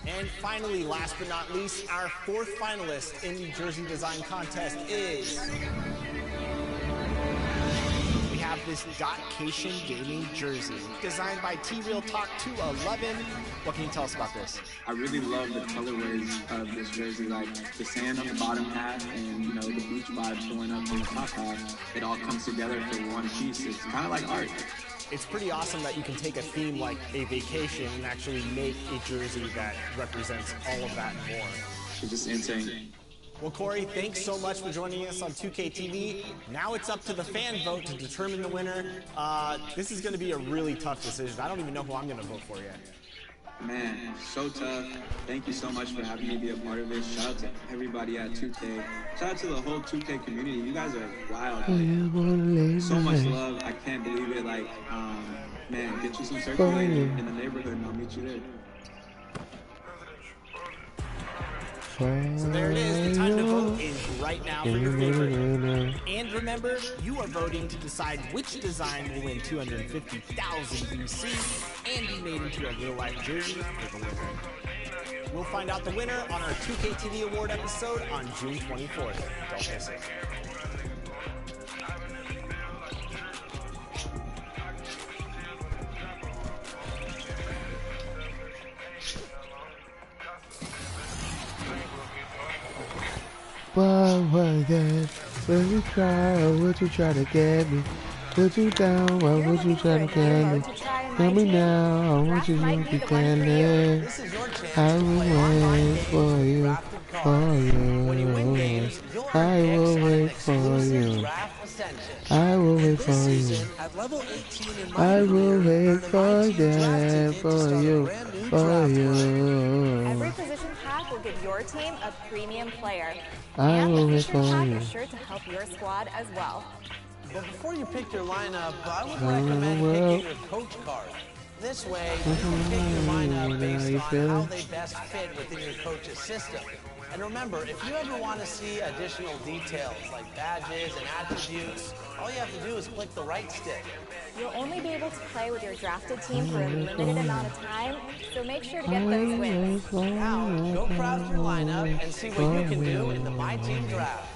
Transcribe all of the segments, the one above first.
And finally, last but not least, our fourth finalist in the jersey design contest is... we have this Dotcation Gaming jersey, designed by T-Real Talk 211. What can you tell us about this? I really love the colorways of this jersey, like the sand on the bottom half and, you know, the beach vibes going up on the top half. It all comes together for one piece. It's kind of like art. It's pretty awesome that you can take a theme like a vacation and actually make a jersey that represents all of that and more. It's just insane. Well, Corey, thanks so much for joining us on 2K TV. Now it's up to the fan vote to determine the winner. This is going to be a really tough decision. I don't even know who I'm going to vote for yet. Man, so tough. Thank you so much for having me be a part of this. Shout out to everybody at 2K. Shout out to the whole 2K community. You guys are wild. So much love. I can't believe it. Like, man, get you some circulating in the neighborhood and I'll meet you there. So there it is. The time to vote is right now for your favorite. And remember, you are voting to decide which design will win 250,000 VC and be made into a real-life jersey for the winner. We'll find out the winner on our 2K TV Award episode on June 24th. Don't miss it. What was that? Will you try or would you try to get me? Would you down or would you try to get me? Tell me now, I want you to be standing. I will wait for you, for you. I will wait for you. I will wait for you. I will wait for you, for you, for you. Every position pack will give your team a premium player. I And will the wait position for pack you. is sure to help your squad as well. But before you pick your lineup, I would recommend picking your coach card. This way, you can pick your lineup based on how they best fit within your coach's system. And remember, if you ever want to see additional details like badges and attributes, all you have to do is click the right stick. You'll only be able to play with your drafted team for a limited amount of time, so make sure to get those wins. Now, go craft your lineup and see what you can do in the My Team Draft.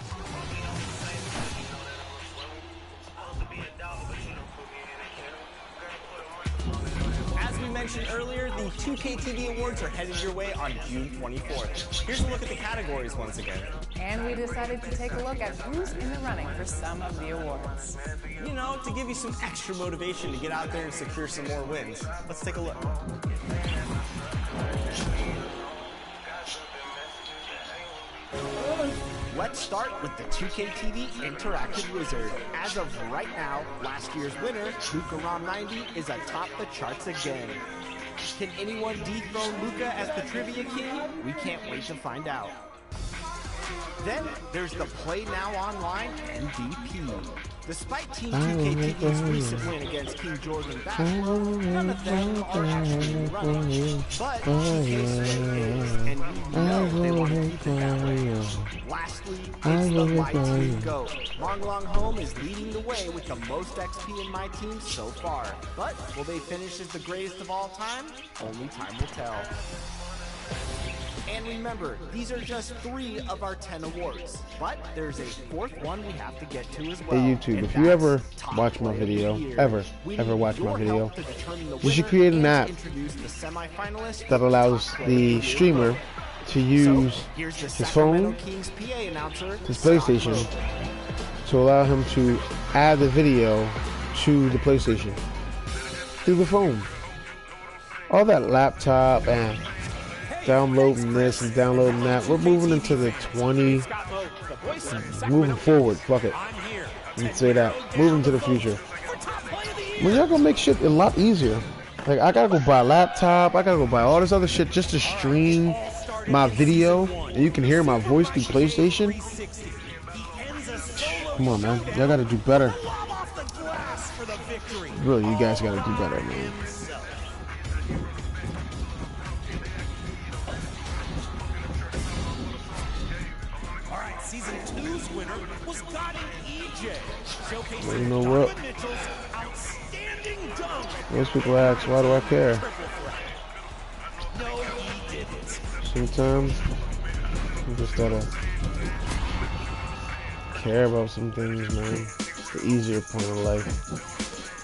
As we mentioned earlier, the 2K TV Awards are headed your way on June 24th. Here's a look at the categories once again. And we decided to take a look at who's in the running for some of the awards. You know, to give you some extra motivation to get out there and secure some more wins. Let's take a look. Let's start with the 2K TV Interactive Wizard. As of right now, last year's winner, Luka Rom 90, is atop the charts again. Can anyone dethrone Luka as the Trivia King? We can't wait to find out. Then there's the Play Now Online MVP. Despite Team 2K TV's recent win against King Jordan Bachelor, none of them are actually running. But 2K still is, and we know they want to keep it that way. Lastly, it's the My Team GOAT. Long Home is leading the way with the most XP in My Team so far. But will they finish as the greatest of all time? Only time will tell. And remember, these are just 3 of our 10 awards, but there's a 4th one we have to get to as well. Hey YouTube, if you ever watch my video, ever watch my video, you should create an app that allows the streamer to use his phone, his PlayStation, to allow him to add the video to the PlayStation through the phone. All that laptop and downloading this and downloading that. We're moving into the 20, moving forward, fuck it. Let's say that. Moving to the future. Well, y'all gonna make shit a lot easier. Like, I gotta go buy a laptop, I gotta go buy all this other shit just to stream my video, and you can hear my voice through PlayStation. Come on, man. Y'all gotta do better. Really, you guys gotta do better, man. Season 2's winner was Godding EJ, showcasing You know what? Donovan Mitchell's outstanding Most people ask, why do I care? No, he didn't. Sometimes you just gotta care about some things, man. It's the easier part of life.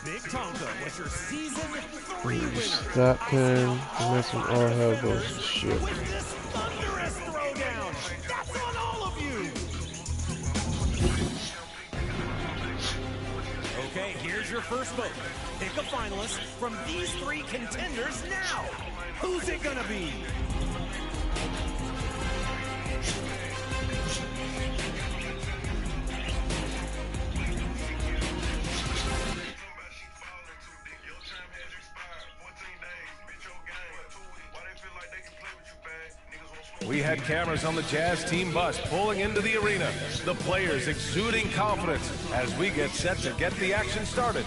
Big Tonka was your season 3 winner. Stop caring, and that's when all hell goes to shit. With this thunderous throwdown, that's on all of you. Okay, here's your first vote. Pick a finalist from these 3 contenders now. Who's it gonna be? We had cameras on the Jazz team bus pulling into the arena. The players exuding confidence as we get set to get the action started.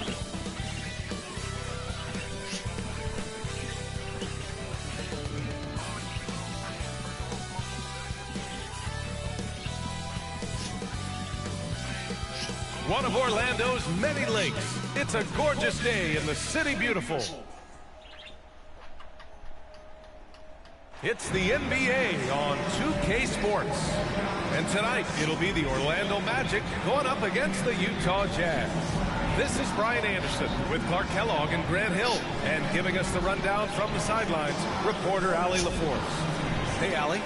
One of Orlando's many lakes. It's a gorgeous day in the City Beautiful. It's the NBA on 2K Sports. And tonight, it'll be the Orlando Magic going up against the Utah Jazz. This is Brian Anderson with Clark Kellogg and Grant Hill. And giving us the rundown from the sidelines, reporter Allie LaForce. Hey, Allie.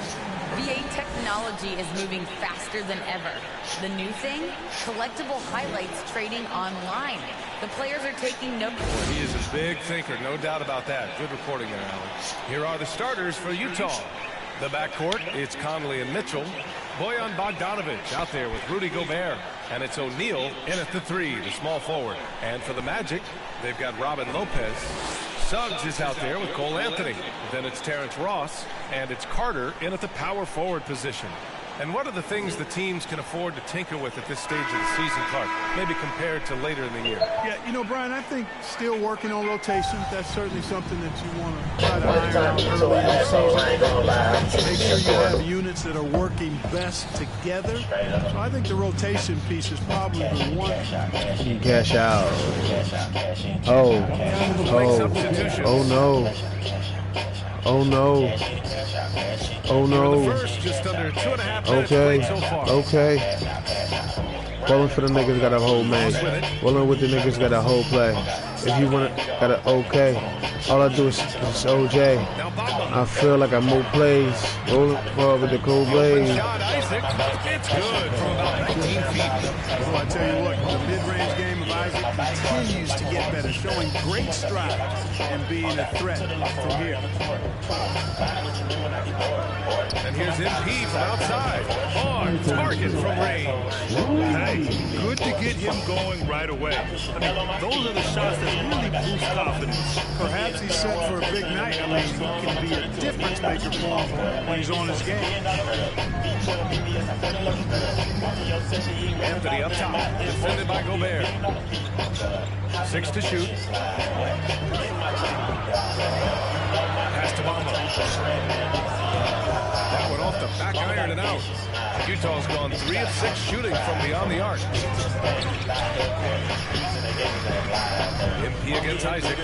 VA technology is moving faster than ever. The new thing? Collectible highlights trading online. The players are taking note. He is a big thinker, no doubt about that. Good reporting there, Alex. Here are the starters for Utah. The backcourt, it's Conley and Mitchell. Bojan Bogdanovic out there with Rudy Gobert. And it's O'Neal in at the 3, the small forward. And for the Magic, they've got Robin Lopez. Suggs is out there with Cole Anthony. Then it's Terrence Ross, and it's Carter in at the power forward position. And what are the things the teams can afford to tinker with at this stage of the season, Clark, maybe compared to later in the year? Yeah, you know, Brian, I think still working on rotation. That's certainly something that you want to try to iron out early in the season. Make sure you have units that are working best together. So I think the rotation piece is probably the one. Cash out. Oh no. Oh no. Oh no. First, just under 2.5 minutes Okay. so far. Okay. Bowling for the niggas got a whole man. Bowling with the niggas got a whole play. If you want it, got a okay. All I do is OJ. I feel like I move plays. Rolling ball with the cool blade. It's good from about 19 feet. Well, I tell you what, the mid-range game of Isaac continues to get better, showing great strides and being a threat from here. And here's MP from outside. On target from range. Hey, good to get him going right away. I mean, those are the shots that really boost confidence. Perhaps he's set for a big night. I mean, he can be a difference maker for him when he's on his game. Anthony up top, defended by Gobert. 6 to shoot. Pass to Bamba. That one off the back iron and out. Utah's gone 3 of 6 shooting from beyond the arc. MP against Isaac.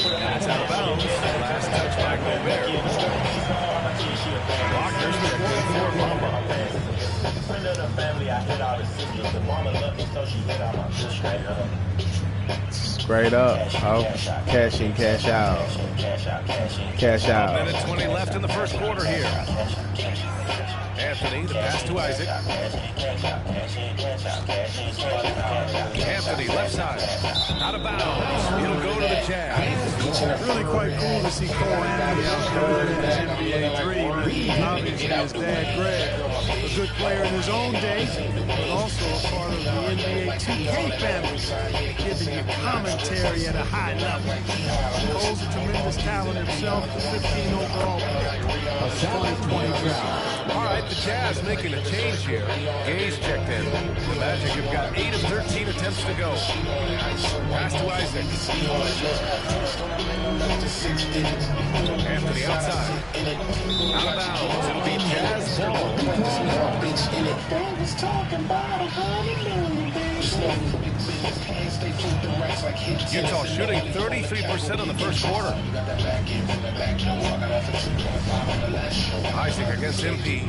That's out of bounds. Last touch by Gobert. Walker's good for Bamba. Straight up. Oh, cash in, cash out. Cash out. 1:20 left in the first quarter here. Anthony, the pass to Isaac. Anthony, left side. Out of bounds. He'll go to the Jazz. Really quite cool to see Cole Anthony out there in his NBA dream. And obviously, his dad, Greg, a good player in his own day, but also a part of the NBA 2K family, giving you commentary at a high level. Cole's a tremendous talent himself, the 15 overall pick of 2020 draft. All right, the Jazz making a change here. Gaze checked in. The Magic have got 8 of 13 attempts to go. Pass to Isaac. Anthony outside. Out of bounds. It'll be Jazz ball. Utah shooting 33% in the first quarter. Isaac against MP.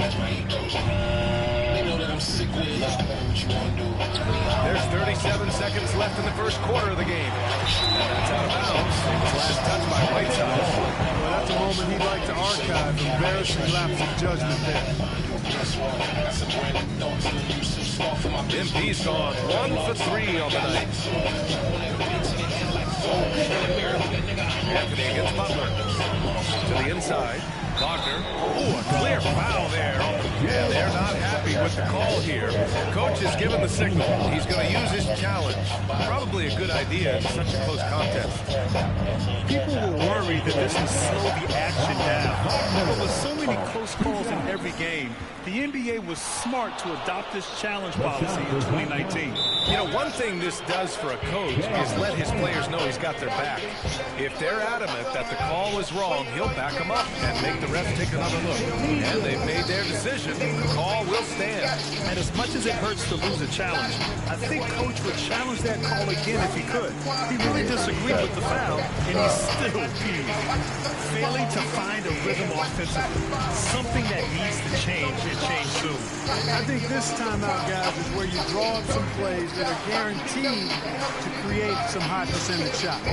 There's 37 seconds left in the first quarter of the game. And that's out of bounds. It was last touched by Whiteside. Well, that's a moment he'd like to archive. Embarrassing lapse of judgment there. MP's gone 1 for 3 on the night. Anthony against Butler. To the inside. Wagner. Ooh, a clear foul there. Yeah, they're not happy with the call here. Coach has given the signal. He's going to use his challenge. Probably a good idea in such a close contest. People were worried that this would slow the action down. But with so many close calls in every game, the NBA was smart to adopt this challenge policy in 2019. You know, one thing this does for a coach is let his players know he's got their back. If they're adamant that the call is wrong, he'll back them up and make the refs take another look. And they've made their decision. The call will stand. And as much as it hurts to lose a challenge, I think Coach would challenge that call again if he could. He really disagreed with the foul, and he's still peeved. Failing to find a rhythm offensively, something that needs to change and change soon. I think this timeout, guys, is where you draw up some plays that are guaranteed to create some high percentage shots.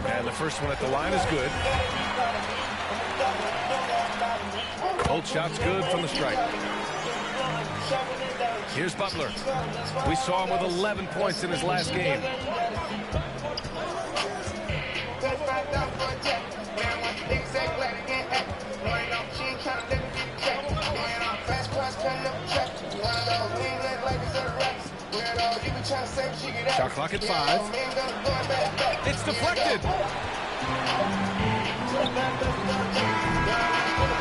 And the first one at the line is good. Both shots good from the stripe. Here's Butler. We saw him with 11 points in his last game. Shot clock at 5. It's deflected.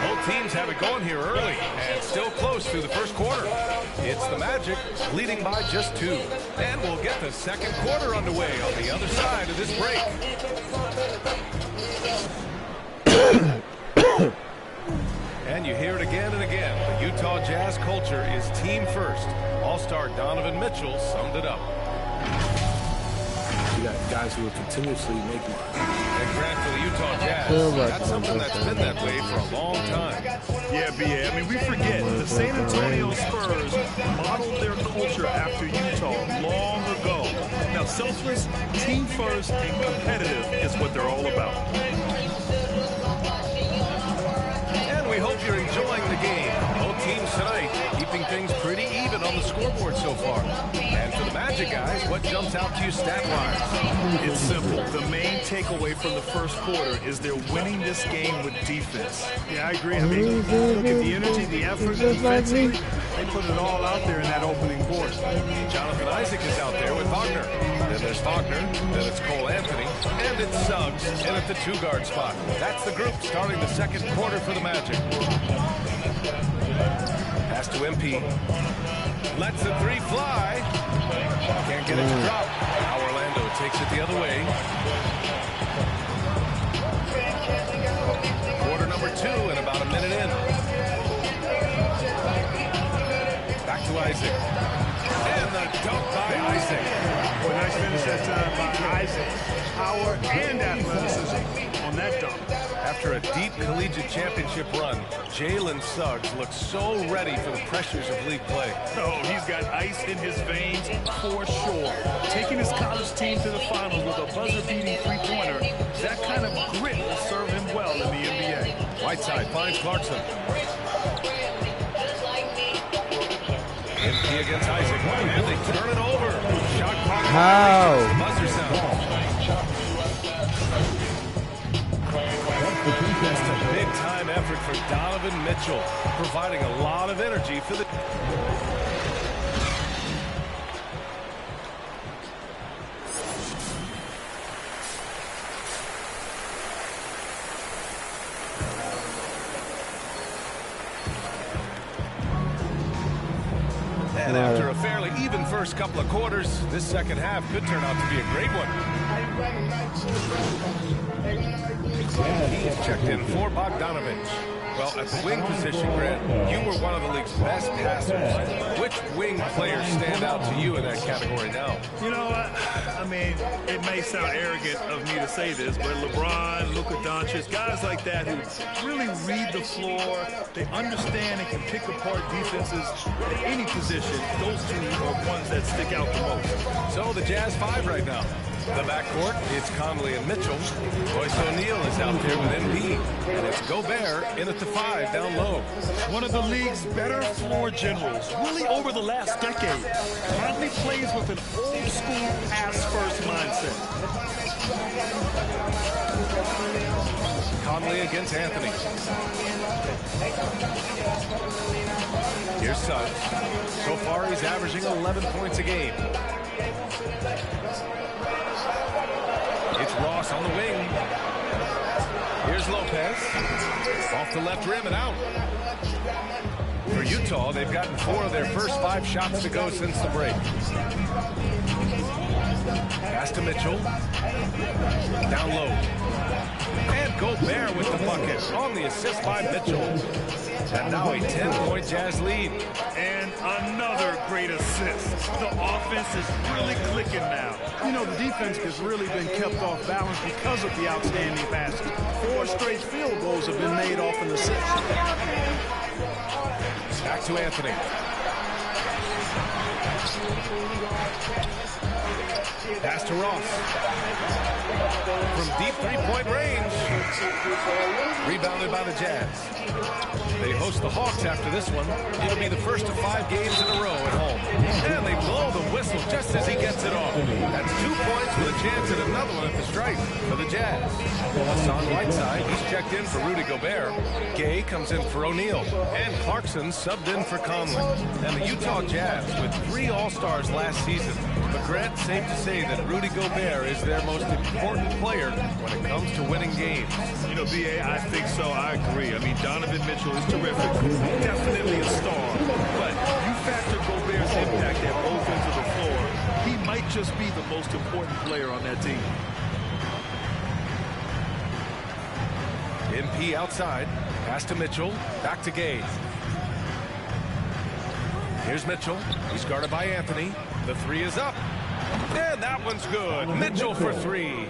Both teams have it going here early and still close through the first quarter. It's the Magic leading by just 2. And we'll get the second quarter underway on the other side of this break. And you hear it again and again. The Utah Jazz culture is team first. All-star Donovan Mitchell summed it up. You got guys who are continuously making it. And Grant, for the Utah Jazz, that's something that's been that way for a long time. Yeah, BA. I mean, we forget the San Antonio Spurs modeled their culture after Utah long ago. Now, selfless, team first, and competitive is what they're all about. And we hope you're enjoying the game. Both teams tonight keeping things pretty even on the scoreboard so far. And for the Magic guys, what jumps out to you stat-wise? It's simple. The main takeaway from the first quarter is they're winning this game with defense. Yeah, I agree. I mean, look at the energy, the effort, defensively. They put it all out there in that opening quarter. Jonathan Isaac is out there with Wagner. Then there's Wagner, then it's Cole Anthony, and it's Suggs in at the 2-guard spot. That's the group starting the second quarter for the Magic. Pass to MP. Lets the 3 fly. Can't get it to drop. Now Orlando takes it the other way. Quarter number 2 and about a minute in. Back to Isaac. And the dunk by Isaac. Boy, nice finish that time by Isaac. Power and athleticism on that dunk. After a deep collegiate championship run, Jalen Suggs looks so ready for the pressures of league play. Oh, he's got ice in his veins for sure. Taking his college team to the finals with a buzzer-beating 3-pointer, that kind of grit will serve him well in the NBA. Whiteside finds Clarkson. MP against Isaac, and they turn it over. Shot clock. How? Buzzer sound. Just a big-time effort for Donovan Donovan Mitchell, providing a lot of energy for the... And after a fairly even first couple of quarters, this second half could turn out to be a great one. He's checked in for Bogdanovich. Well, at the wing position, Grant, you were one of the league's best passers. Which wing players stand out to you in that category now? You know, I mean, it may sound arrogant of me to say this, but LeBron, Luka Doncic, guys like that who really read the floor, they understand and can pick apart defenses at any position. Those two are ones that stick out the most. So the Jazz 5 right now. The backcourt, it's Conley and Mitchell. Royce O'Neal is out there with Embiid. And it's Gobert in at the 5 down low. One of the league's better floor generals, really over the last decade. Conley plays with an old-school pass-first mindset. Conley against Anthony. Here's Suggs. So far, he's averaging 11 points a game. It's Ross on the wing. Here's Lopez. Off the left rim and out. For Utah, they've gotten 4 of their first 5 shots to go since the break. Pass to Mitchell. Down low. And Gobert with the bucket on the assist by Mitchell. And now a 10-point Jazz lead. And another great assist. The offense is really clicking now. You know, the defense has really been kept off balance because of the outstanding passes. 4 straight field goals have been made off an assist. Back to Anthony. Pass to Ross. From deep three-point range. Rebounded by the Jazz. They host the Hawks after this one. It'll be the first of 5 games in a row at home. And they blow the whistle just as he gets it off. That's 2 points with a chance at another one at the stripe for the Jazz. Hassan Whiteside, he's checked in for Rudy Gobert. Gay comes in for O'Neal. And Clarkson subbed in for Conley. And the Utah Jazz with 3 All-Stars last season. But Grant, safe to say that Rudy Gobert is their most important player when it comes to winning games. You know, B.A., I think so. I agree. I mean, Donovan Mitchell is terrific. Definitely a star. But you factor Gobert's impact at both ends of the floor, he might just be the most important player on that team. MP outside. Pass to Mitchell. Back to Gay. Here's Mitchell. He's guarded by Anthony. The 3 is up. And that one's good. Mitchell for 3.